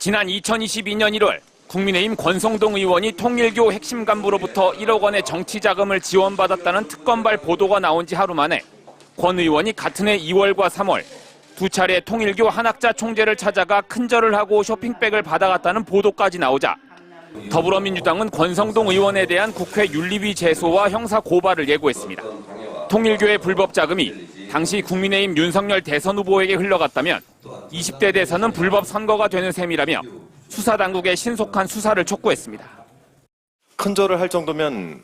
지난 2022년 1월 국민의힘 권성동 의원이 통일교 핵심 간부로부터 1억 원의 정치 자금을 지원받았다는 특검발 보도가 나온 지 하루 만에 권 의원이 같은 해 2월과 3월 두 차례 통일교 한학자 총재를 찾아가 큰절을 하고 쇼핑백을 받아갔다는 보도까지 나오자 더불어민주당은 권성동 의원에 대한 국회 윤리위 제소와 형사 고발을 예고했습니다. 통일교의 불법 자금이 당시 국민의힘 윤석열 대선 후보에게 흘러갔다면 20대 대선은 불법 선거가 되는 셈이라며 수사당국의 신속한 수사를 촉구했습니다. 큰절을 할 정도면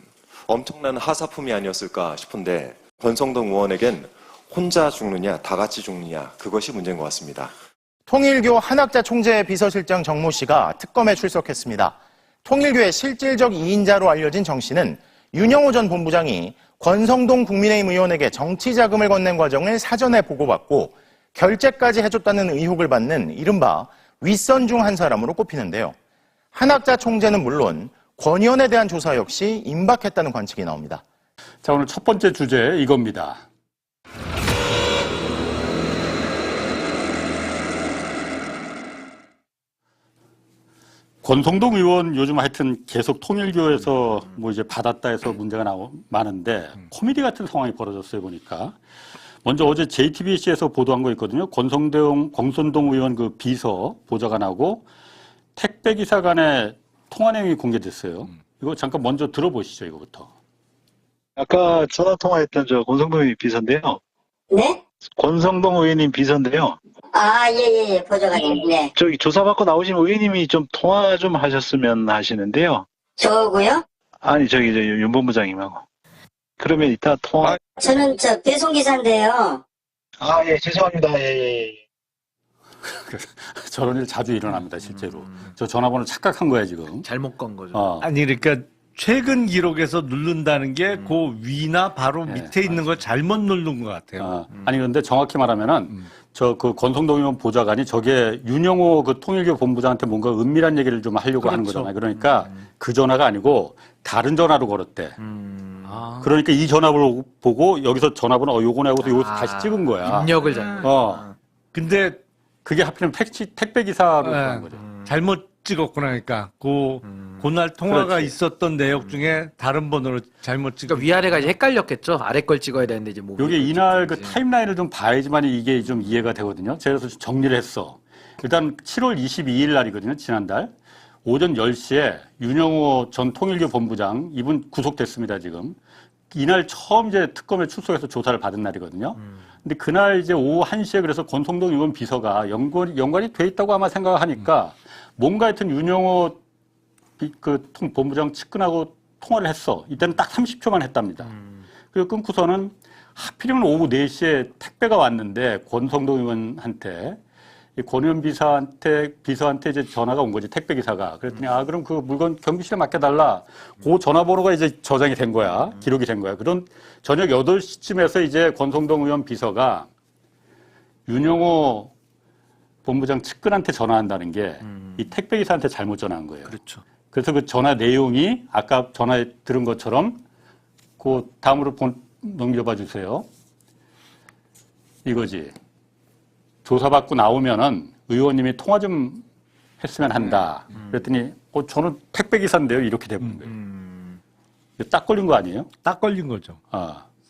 엄청난 하사품이 아니었을까 싶은데 권성동 의원에겐 혼자 죽느냐 다 같이 죽느냐 그것이 문제인 것 같습니다. 통일교 한학자 총재 비서실장 정모 씨가 특검에 출석했습니다. 통일교의 실질적 이인자로 알려진 정 씨는 윤영호 전 본부장이 권성동 국민의힘 의원에게 정치 자금을 건넨 과정을 사전에 보고받고 결제까지 해줬다는 의혹을 받는 이른바 윗선 중 한 사람으로 꼽히는데요. 한학자 총재는 물론 권 의원에 대한 조사 역시 임박했다는 관측이 나옵니다. 자, 오늘 첫 번째 주제 이겁니다. 권성동 의원 요즘 하여튼 계속 통일교에서 뭐 이제 받았다 해서 문제가 많은데 코미디 같은 상황이 벌어졌어요, 보니까. 먼저 어제 JTBC에서 보도한 거 있거든요. 권성동 의원 그 비서 보좌관하고 택배기사 간의 통화 내용이 공개됐어요. 이거 잠깐 먼저 들어보시죠, 이거부터. 아까 전화 통화했던 저 권성동 의원 비서인데요. 네? 권성동 의원님 비서인데요. 아, 예, 보좌관님, 네. 저기 조사받고 나오신 의원님이 좀 통화 좀 하셨으면 하시는데요. 저하고요? 아니, 저 윤 본부장님하고. 그러면 이따 통화. 저는 배송기사인데요. 아, 예, 죄송합니다. 예. 저런 일 자주 일어납니다, 실제로. 저 전화번호 착각한 거야, 지금. 잘못 건 거죠. 아니 그러니까 최근 기록에서 누른다는 게 그 위나 바로 밑에 있는 걸 잘못 누른 것 같아요. 아니 그런데 정확히 말하면은 저 그 권성동 의원 보좌관이 저게 윤영호 그 통일교 본부장한테 뭔가 은밀한 얘기를 좀 하려고 하는 거잖아요. 그러니까 그 전화가 아니고 다른 전화로 걸었대. 그러니까 이 전화번호 보고 여기서 전화번호 요거네 하고서 여기서 다시 찍은 거야. 입력을 잘. 근데 그게 하필이면 택배 기사로 그런 거죠. 잘못 찍었구나. 그러니까 그날 통화가 그렇지. 있었던 내용 중에 다른 번호로 잘못 찍었. 그러니까 위아래가 이제 헷갈렸겠죠. 아래 걸 찍어야 되는데 이제 뭐. 요게 이날 그 타임라인을 좀 봐야지만 이게 좀 이해가 되거든요. 제가 그래서 정리를 했어. 일단 7월 22일 날이거든요. 지난달. 오전 10시에 윤영호 전 통일교 본부장, 이분 구속됐습니다, 지금. 이날 처음 이제 특검에 출석해서 조사를 받은 날이거든요. 근데 그날 이제 오후 1시에 그래서 권성동 의원 비서가 연관이 돼 있다고 아마 생각하니까 뭔가 하여튼 윤영호 본부장 측근하고 통화를 했어. 이때는 딱 30초만 했답니다. 그리고 끊고서는 하필이면 오후 4시에 택배가 왔는데 권성동 의원한테 권 의원 비서한테 이제 전화가 온 거지, 택배 기사가. 그랬더니, 그럼 그 물건 경비실에 맡겨달라. 그 전화번호가 이제 저장이 된 거야. 기록이 된 거야. 그런 저녁 8시쯤에서 이제 권성동 의원 비서가 윤영호 본부장 측근한테 전화한다는 게 이 택배 기사한테 잘못 전화한 거예요. 그렇죠. 그래서 그 전화 내용이 아까 전화에 들은 것처럼 그 다음으로 넘겨봐 주세요. 이거지. 조사받고 나오면은 의원님이 통화 좀 했으면 한다. 그랬더니 저는 택배기사인데요. 이렇게 돼버린 거예요. 딱 걸린 거 아니에요? 딱 걸린 거죠.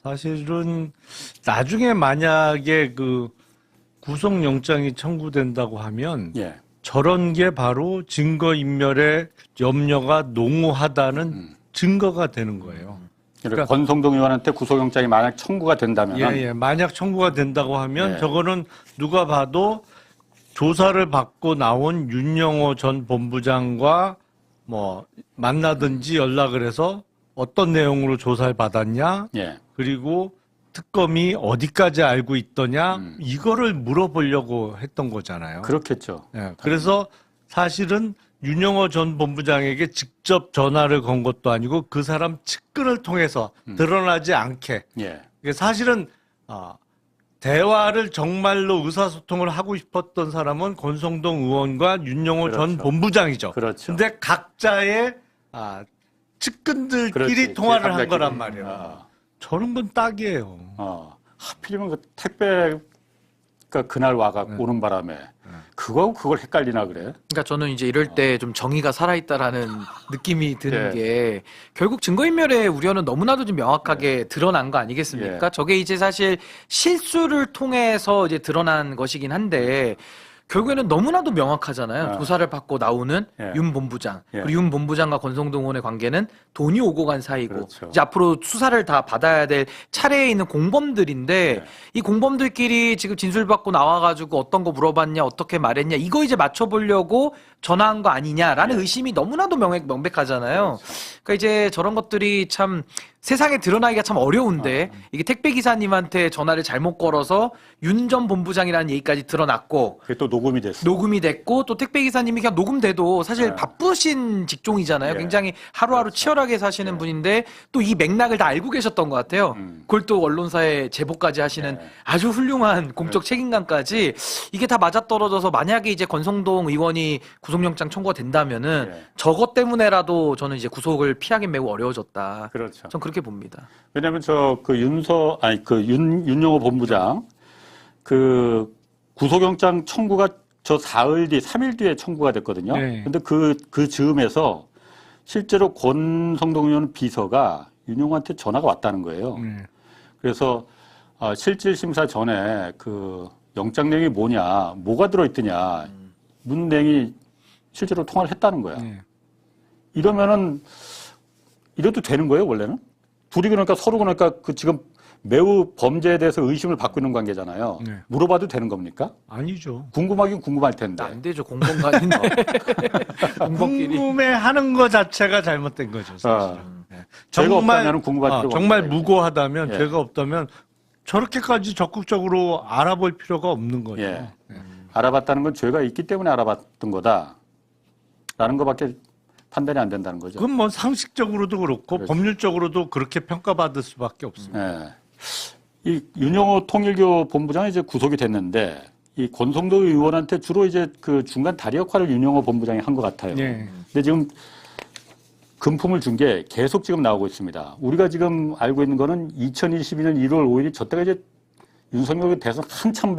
사실은 나중에 만약에 그 구속영장이 청구된다고 하면 예. 저런 게 바로 증거인멸의 염려가 농후하다는 증거가 되는 거예요. 그러니까 권성동 의원한테 구속영장이 만약 청구가 된다면 만약 청구가 된다고 하면 예. 저거는 누가 봐도 조사를 받고 나온 윤영호 전 본부장과 뭐 만나든지 연락을 해서 어떤 내용으로 조사를 받았냐, 예. 그리고 특검이 어디까지 알고 있더냐, 이거를 물어보려고 했던 거잖아요. 그렇겠죠. 예, 그래서 사실은 윤영호 전 본부장에게 직접 전화를 건 것도 아니고 그 사람 측근을 통해서 드러나지 않게. 예. 이게 사실은 대화를 정말로 의사소통을 하고 싶었던 사람은 권성동 의원과 윤영호 그렇죠. 전 본부장이죠. 그렇죠. 근데 각자의 측근들끼리 그렇지. 통화를 한 제3자끼리. 거란 말이에요. 저런 건 딱이에요. 하필이면 그 택배 그러니까 그날 와가 오는 바람에 그거하고 그걸 헷갈리나 그래. 그러니까 저는 이제 이럴 때 좀 정의가 살아있다라는 느낌이 드는 예. 게 결국 증거인멸의 우려는 너무나도 좀 명확하게 드러난 거 아니겠습니까? 예. 저게 이제 사실 실수를 통해서 이제 드러난 것이긴 한데 결국에는 너무나도 명확하잖아요. 조사를 받고 나오는 예. 윤 본부장. 예. 그리고 윤 본부장과 권성동 의원의 관계는 돈이 오고 간 사이고 그렇죠. 이제 앞으로 수사를 다 받아야 될 차례에 있는 공범들인데 예. 이 공범들끼리 지금 진술 받고 나와가지고 어떤 거 물어봤냐, 어떻게 말했냐 이거 이제 맞춰보려고 전화한 거 아니냐라는 의심이 너무나도 명백하잖아요. 그러니까 이제 저런 것들이 참 세상에 드러나기가 참 어려운데 이게 택배 기사님한테 전화를 잘못 걸어서 윤 전 본부장이라는 얘기까지 드러났고 그게 또 녹음이 됐어. 녹음이 됐고 또 택배 기사님이 그냥 녹음돼도 사실 바쁘신 직종이잖아요. 예. 굉장히 하루하루 치열하게 사시는 분인데 또 이 맥락을 다 알고 계셨던 것 같아요. 그걸 또 언론사에 제보까지 하시는 아주 훌륭한 공적 책임감까지 이게 다 맞아떨어져서 만약에 이제 권성동 의원이 구속영장 청구가 된다면은 저것 때문에라도 저는 이제 구속을 피하기 매우 어려워졌다. 그렇죠. 전 그렇게 봅니다. 왜냐하면 윤영호 본부장 그 구속영장 청구가 저 3일 뒤에 청구가 됐거든요. 네. 근데 그 즈음에서 실제로 권성동 의원 비서가 윤영호한테 전화가 왔다는 거예요. 그래서 실질 심사 전에 그 영장 내용이 뭐냐, 뭐가 들어있더냐, 문냉이 실제로 통화를 했다는 거야. 이러면은 이래도 되는 거예요, 원래는? 둘이 그러니까 서로 그러니까 그 지금 매우 범죄에 대해서 의심을 받고 있는 관계잖아요. 네. 물어봐도 되는 겁니까? 아니죠. 궁금하긴 궁금할 텐데. 안 되죠. 공범간인데. 공범끼리. 궁금해하는 것 자체가 잘못된 거죠. 사실은. 네. 죄가 없다면 궁금할 필요가 정말 없다, 무고하다면 예. 죄가 없다면 저렇게까지 적극적으로 알아볼 필요가 없는 거죠. 예. 알아봤다는 건 죄가 있기 때문에 알아봤던 거다. 라는 것밖에 판단이 안 된다는 거죠. 그건 뭐 상식적으로도 그렇고 그렇죠. 법률적으로도 그렇게 평가받을 수밖에 없습니다. 예. 이 윤영호 통일교 본부장이 이제 구속이 됐는데 이 권성동 의원한테 주로 이제 그 중간 다리 역할을 윤영호 본부장이 한 것 같아요. 예. 근데 지금 금품을 준 게 계속 지금 나오고 있습니다. 우리가 지금 알고 있는 거는 2022년 1월 5일이 저때가 이제 윤석열 대선 한참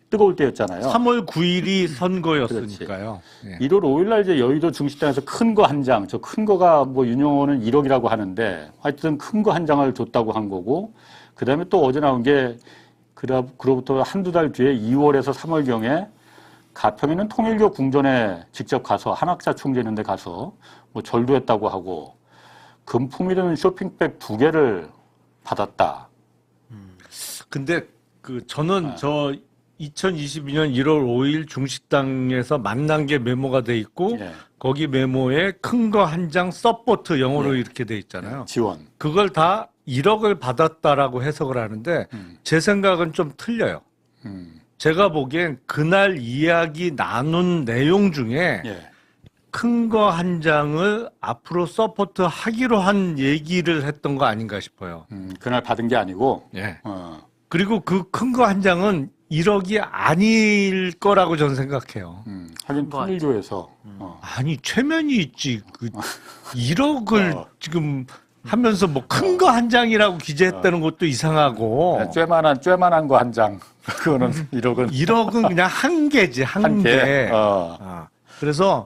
뜨거울 때였잖아요. 3월 9일이 선거였으니까요. 예. 1월 5일 날 이제 여의도 중식당에서 큰 거 한 장, 저 큰 거가 뭐 윤영호는 1억이라고 하는데 하여튼 큰 거 한 장을 줬다고 한 거고 그 다음에 또 어제 나온 게 그로부터 한두 달 뒤에 2월에서 3월경에 가평에 있는 통일교 궁전에 직접 가서 한학자 총재 있는데 가서 뭐 절도했다고 하고 금품이라는 쇼핑백 2개를 받았다. 근데 저는 저 2022년 1월 5일 중식당에서 만난 게 메모가 돼 있고 예. 거기 메모에 큰 거 한 장 서포트 영어로 이렇게 돼 있잖아요. 지원. 그걸 다 1억을 받았다라고 해석을 하는데 제 생각은 좀 틀려요. 제가 보기엔 그날 이야기 나눈 내용 중에 예. 큰 거 한 장을 앞으로 서포트 하기로 한 얘기를 했던 거 아닌가 싶어요. 그날 받은 게 아니고. 예. 어. 그리고 그 큰 거 한 장은 1억이 아닐 거라고 저는 생각해요. 하긴 통일교에서. 아니 최면이 있지. 1억을 지금 하면서 뭐 큰 거 한 장이라고 기재했다는 것도 이상하고. 쬐만한 거 한 장. 그거는 1억은. 1억은 그냥 한 개지, 한 개. 그래서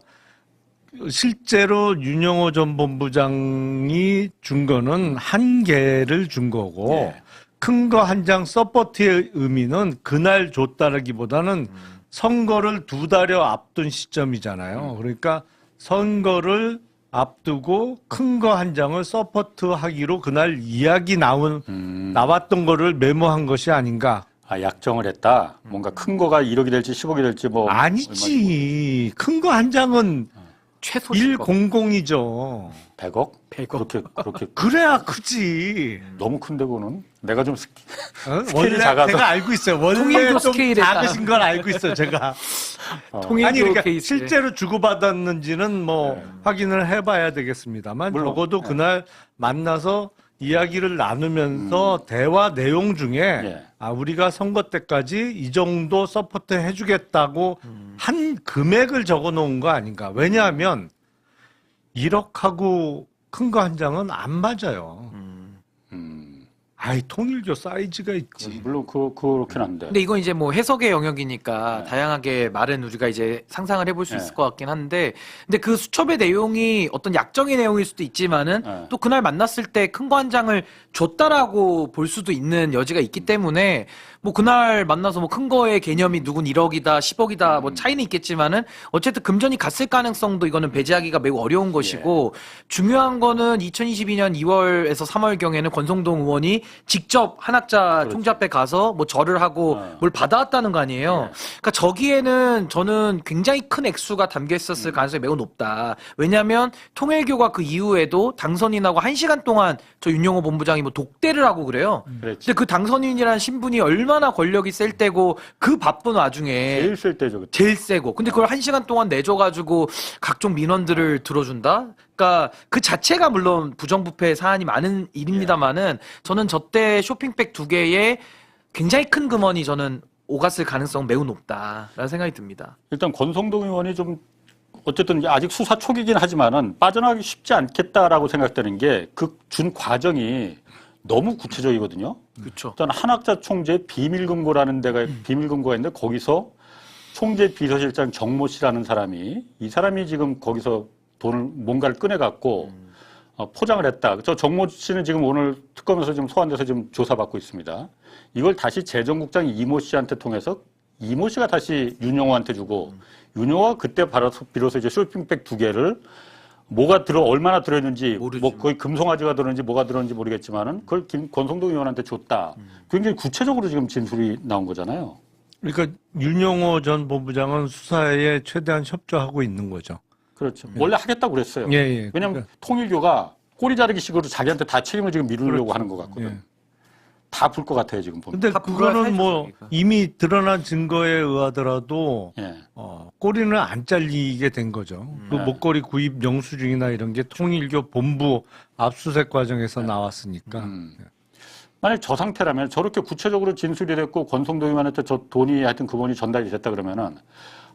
실제로 윤영호 전 본부장이 준 거는 한 개를 준 거고 예. 큰 거 한 장 서포트의 의미는 그날 줬다라기보다는 선거를 2달여 앞둔 시점이잖아요. 그러니까 선거를 앞두고 큰 거 한 장을 서포트하기로 그날 이야기 나왔던 거를 메모한 것이 아닌가. 약정을 했다. 뭔가 큰 거가 1억이 될지 10억이 될지 뭐. 아니지. 큰 거 한 장은 최소 100이죠. 100억? 100억. 그렇게. 그래야 크지. 너무 큰데, 그거는. 내가 좀 원래 작아서. 제가 알고 있어요. 원래 통일교 좀 스케일에 작으신 걸 알고 있어요, 제가. 통일교 아니, 그러니까 케이스. 실제로 주고받았는지는 뭐 확인을 해봐야 되겠습니다만 물론, 적어도 그날 만나서 이야기를 나누면서 대화 내용 중에 우리가 선거 때까지 이 정도 서포트 해주겠다고 한 금액을 적어놓은 거 아닌가. 왜냐하면 1억하고 큰 거 한 장은 안 맞아요. 아이, 통일교 사이즈가 있지. 물론 그렇긴 한데. 근데 이건 이제 뭐 해석의 영역이니까 다양하게 말은 우리가 이제 상상을 해볼 수 있을 것 같긴 한데, 근데 그 수첩의 내용이 어떤 약정의 내용일 수도 있지만은 또 그날 만났을 때 큰 거 한 장을 줬다라고 볼 수도 있는 여지가 있기 때문에 뭐 그날 만나서 뭐 큰 거의 개념이 누군 1억이다, 10억이다 뭐 차이는 있겠지만은 어쨌든 금전이 갔을 가능성도 이거는 배제하기가 매우 어려운 것이고, 중요한 거는 2022년 2월에서 3월 경에는 권성동 의원이 직접 한학자 총재 앞에 가서 뭐 절을 하고 뭘 받아왔다는 거 아니에요. 그러니까 저기에는 저는 굉장히 큰 액수가 담겨 있었을 가능성이 매우 높다. 왜냐하면 통일교가 그 이후에도 당선인하고 1시간 동안 저 윤영호 본부장이 뭐 독대를 하고 그래요. 그렇지. 근데 그 당선인이라는 신분이 얼마나 권력이 셀 때고 그 바쁜 와중에 제일 쓸 때죠. 그때. 제일 세고, 근데 그걸 1시간 동안 내줘가지고 각종 민원들을 들어준다? 그러니까 그 자체가 물론 부정부패 사안이 많은 일입니다만은 저는 저때 쇼핑백 2개에 굉장히 큰 금원이 저는 오갔을 가능성은 매우 높다라는 생각이 듭니다. 일단 권성동 의원이 좀 어쨌든 아직 수사 초기긴 하지만은 빠져나가기 쉽지 않겠다라고 생각되는 게 그 준 과정이 너무 구체적이거든요. 그렇죠. 일단 한학자 총재 비밀금고라는 데가 비밀금고가 있는데 거기서 총재 비서실장 정모 씨라는 사람이, 이 사람이 지금 거기서 돈을 뭔가를 꺼내갖고 포장을 했다. 저 정모 씨는 지금 오늘 특검에서 지금 소환돼서 지금 조사받고 있습니다. 이걸 다시 재정국장 이모 씨한테 통해서 이모 씨가 다시 윤영호한테 주고, 윤영호가 그때 비로소 이제 쇼핑백 2개를 뭐가 얼마나 들어있는지, 뭐 거의 금송아지가 들었는지 뭐가 들었는지 모르겠지만은 그걸 권성동 의원한테 줬다. 굉장히 구체적으로 지금 진술이 나온 거잖아요. 그러니까 윤영호 전 본부장은 수사에 최대한 협조하고 있는 거죠. 그렇죠. 원래 하겠다고 그랬어요. 예, 예. 왜냐하면 그러니까. 통일교가 꼬리 자르기 식으로 자기한테 다 책임을 지금 미루려고 그렇죠. 하는 것 같거든. 예. 다 불 것 같아요, 지금 보면. 근데 다 불어야 그거는 뭐 사회주의니까. 이미 드러난 증거에 의하더라도 예. 꼬리는 안 잘리게 된 거죠. 그 목걸이 구입 영수증이나 이런 게 통일교 본부 압수수색 과정에서 나왔으니까. 만약 저 상태라면 저렇게 구체적으로 진술이 됐고 권성동 의원한테 저 돈이 하여튼 그분이 전달이 됐다 그러면은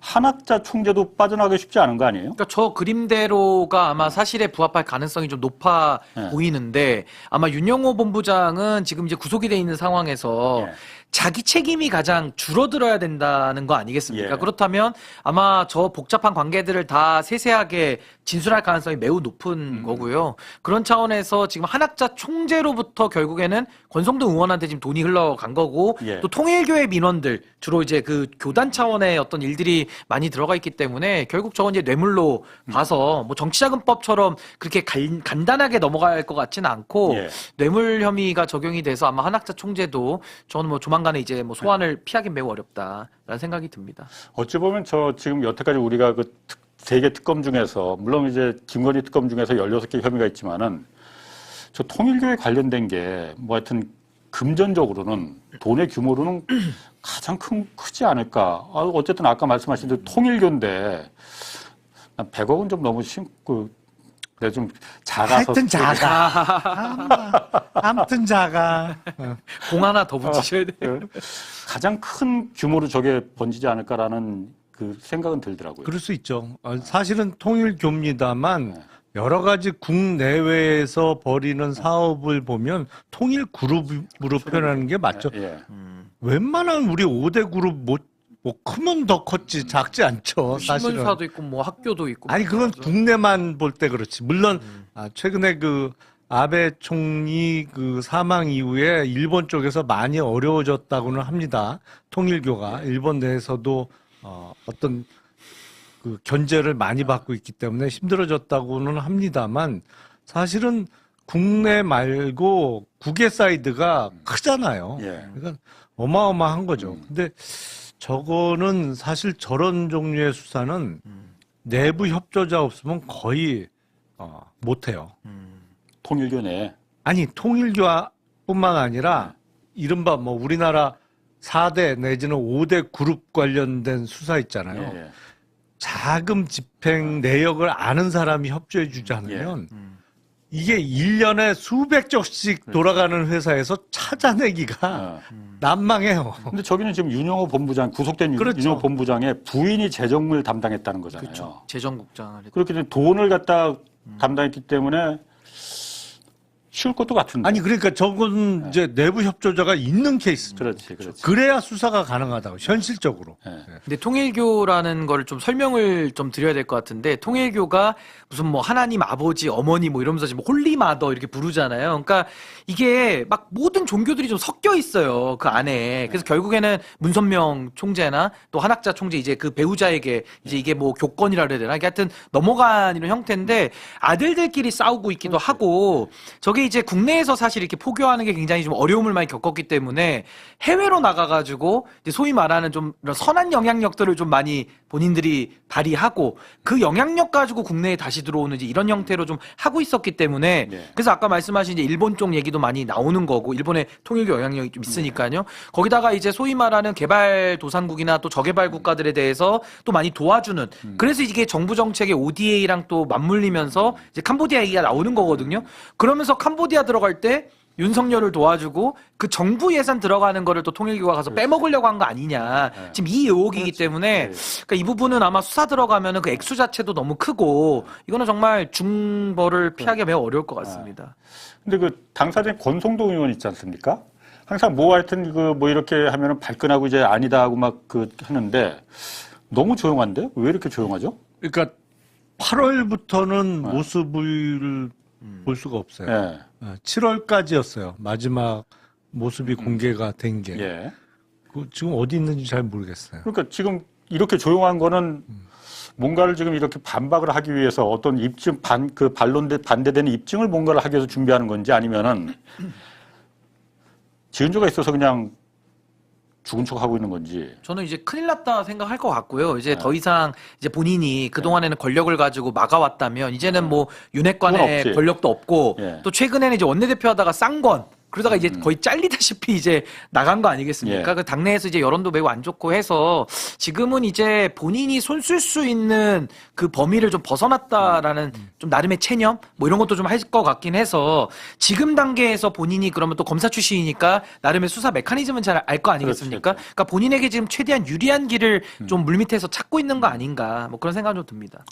한학자 총재도 빠져나가기 쉽지 않은 거 아니에요? 그러니까 저 그림대로가 아마 사실에 부합할 가능성이 좀 높아 보이는데, 아마 윤영호 본부장은 지금 이제 구속이 돼 있는 상황에서 자기 책임이 가장 줄어들어야 된다는 거 아니겠습니까? 예. 그렇다면 아마 저 복잡한 관계들을 다 세세하게 진술할 가능성이 매우 높은 거고요. 그런 차원에서 지금 한학자 총재로부터 결국에는 권성동 의원한테 지금 돈이 흘러간 거고, 예. 또 통일교의 민원들, 주로 이제 그 교단 차원의 어떤 일들이 많이 들어가 있기 때문에 결국 저건 이제 뇌물로 봐서 뭐 정치자금법처럼 그렇게 간단하게 넘어갈 것 같지는 않고, 예. 뇌물 혐의가 적용이 돼서 아마 한학자 총재도 저는 뭐 조만간에 이제 뭐 소환을 피하기 매우 어렵다라는 생각이 듭니다. 어찌 보면 저 지금 여태까지 우리가 그 3개 특검 중에서, 물론 이제 김건희 특검 중에서 16개 혐의가 있지만은 저 통일교에 관련된 게 뭐 하여튼 금전적으로는, 돈의 규모로는 가장 크지 않을까. 어쨌든 아까 말씀하신 대로 통일교인데 100억은 좀 너무 내가 좀 작아서. 하여튼 작아. 아무튼 작아. 공 하나 더 붙이셔야 돼요. 가장 큰 규모로 저게 번지지 않을까라는 그 생각은 들더라고요. 그럴 수 있죠. 사실은 통일교입니다만 여러 가지 국내외에서 벌이는 사업을 보면 통일 그룹으로 표현하는 게 맞죠. 예. 웬만한 우리 5대 그룹 뭐 크면 더 컸지 작지 않죠. 사실은. 신문사도 있고 뭐 학교도 있고. 아니 그건 국내만 볼 때 그렇지. 물론 최근에 그 아베 총리 그 사망 이후에 일본 쪽에서 많이 어려워졌다고는 합니다. 통일교가 일본 내에서도 어떤 그 견제를 많이 받고 있기 때문에 힘들어졌다고는 합니다만, 사실은 국내 말고 국외 사이드가 크잖아요. 예. 그러니까 어마어마한 거죠. 근데 저거는 사실 저런 종류의 수사는 내부 협조자 없으면 거의 못해요. 통일교 내. 아니 통일교뿐만 아니라 이른바 뭐 우리나라 4대 내지는 5대 그룹 관련된 수사 있잖아요. 예. 자금 집행 내역을 아는 사람이 협조해 주지 않으면 이게 1년에 수백 적씩 돌아가는 회사에서 찾아내기가 난망해요. 근데 저기는 지금 윤영호 본부장, 구속된 그렇죠. 윤영호 본부장의 부인이 재정을 담당했다는 거잖아요. 그렇죠. 재정국장을. 그렇게 되면 돈을 갖다 담당했기 때문에 쉬울 것도 같은데. 아니 그러니까 저건 이제 내부 협조자가 있는 케이스. 그렇지, 그렇지. 그래야 수사가 가능하다고 현실적으로. 근데 통일교라는 걸 좀 설명을 좀 드려야 될 것 같은데, 통일교가 무슨 뭐 하나님 아버지 어머니 뭐 이러면서 지금 홀리마더 이렇게 부르잖아요. 그러니까 이게 막 모든 종교들이 좀 섞여 있어요, 그 안에. 그래서 결국에는 문선명 총재나 또 한학자 총재 이제 그 배우자에게 이제 이게 뭐 교권이라 그래야 되나, 이게 하여튼 넘어간 이런 형태인데, 아들들끼리 싸우고 있기도 하고, 저게 이제 국내에서 사실 이렇게 포교하는 게 굉장히 좀 어려움을 많이 겪었기 때문에 해외로 나가가지고 이제 소위 말하는 좀 이런 선한 영향력들을 좀 많이 본인들이 발휘하고, 그 영향력 가지고 국내에 다시 들어오는 이제 이런 형태로 좀 하고 있었기 때문에, 그래서 아까 말씀하신 이제 일본 쪽 얘기도 많이 나오는 거고, 일본의 통일교 영향력이 좀 있으니까요. 거기다가 이제 소위 말하는 개발도상국이나 또 저개발 국가들에 대해서 또 많이 도와주는, 그래서 이게 정부 정책의 ODA랑 또 맞물리면서 이제 캄보디아 얘기가 나오는 거거든요. 그러면서 캄보디아 들어갈 때 윤석열을 도와주고 그 정부 예산 들어가는 거를 또 통일교가 가서 빼먹으려고 한 거 아니냐. 지금 이 의혹이기 때문에, 그러니까 이 부분은 아마 수사 들어가면은 그 액수 자체도 너무 크고, 이거는 정말 중벌을 피하기 매우 어려울 것 같습니다. 근데 그 당사자인 권성동 의원 있지 않습니까? 항상 뭐 하여튼 그 뭐 이렇게 하면은 발끈하고 이제 아니다 하고 막 그 하는데, 너무 조용한데? 왜 이렇게 조용하죠? 그러니까 8월부터는 모습을 볼 수가 없어요. 예. 7월까지였어요. 마지막 모습이 공개가 된 게. 예. 지금 어디 있는지 잘 모르겠어요. 그러니까 지금 이렇게 조용한 거는 뭔가를 지금 이렇게 반박을 하기 위해서 어떤 입증 반대되는 입증을 뭔가를 하기 위해서 준비하는 건지, 아니면은 지은조가 있어서 그냥 죽은 척 하고 있는 건지. 저는 이제 큰일 났다 생각할 것 같고요. 이제 더 이상 이제 본인이 그동안에는 권력을 가지고 막아왔다면, 이제는 뭐 그건 윤핵관의 없지. 권력도 없고, 예. 또 최근에는 이제 원내대표 하다가 쌍권, 그러다가 이제 거의 잘리다시피 이제 나간 거 아니겠습니까? 예. 그 당내에서 이제 여론도 매우 안 좋고 해서, 지금은 이제 본인이 손 쓸 수 있는 그 범위를 좀 벗어났다라는 좀 나름의 체념? 뭐 이런 것도 좀 할 것 같긴 해서, 지금 단계에서 본인이 그러면 또 검사 출신이니까 나름의 수사 메커니즘은 잘 알 거 아니겠습니까? 그렇지. 그러니까 본인에게 지금 최대한 유리한 길을 좀 물밑에서 찾고 있는 거 아닌가, 뭐 그런 생각이 좀 듭니다.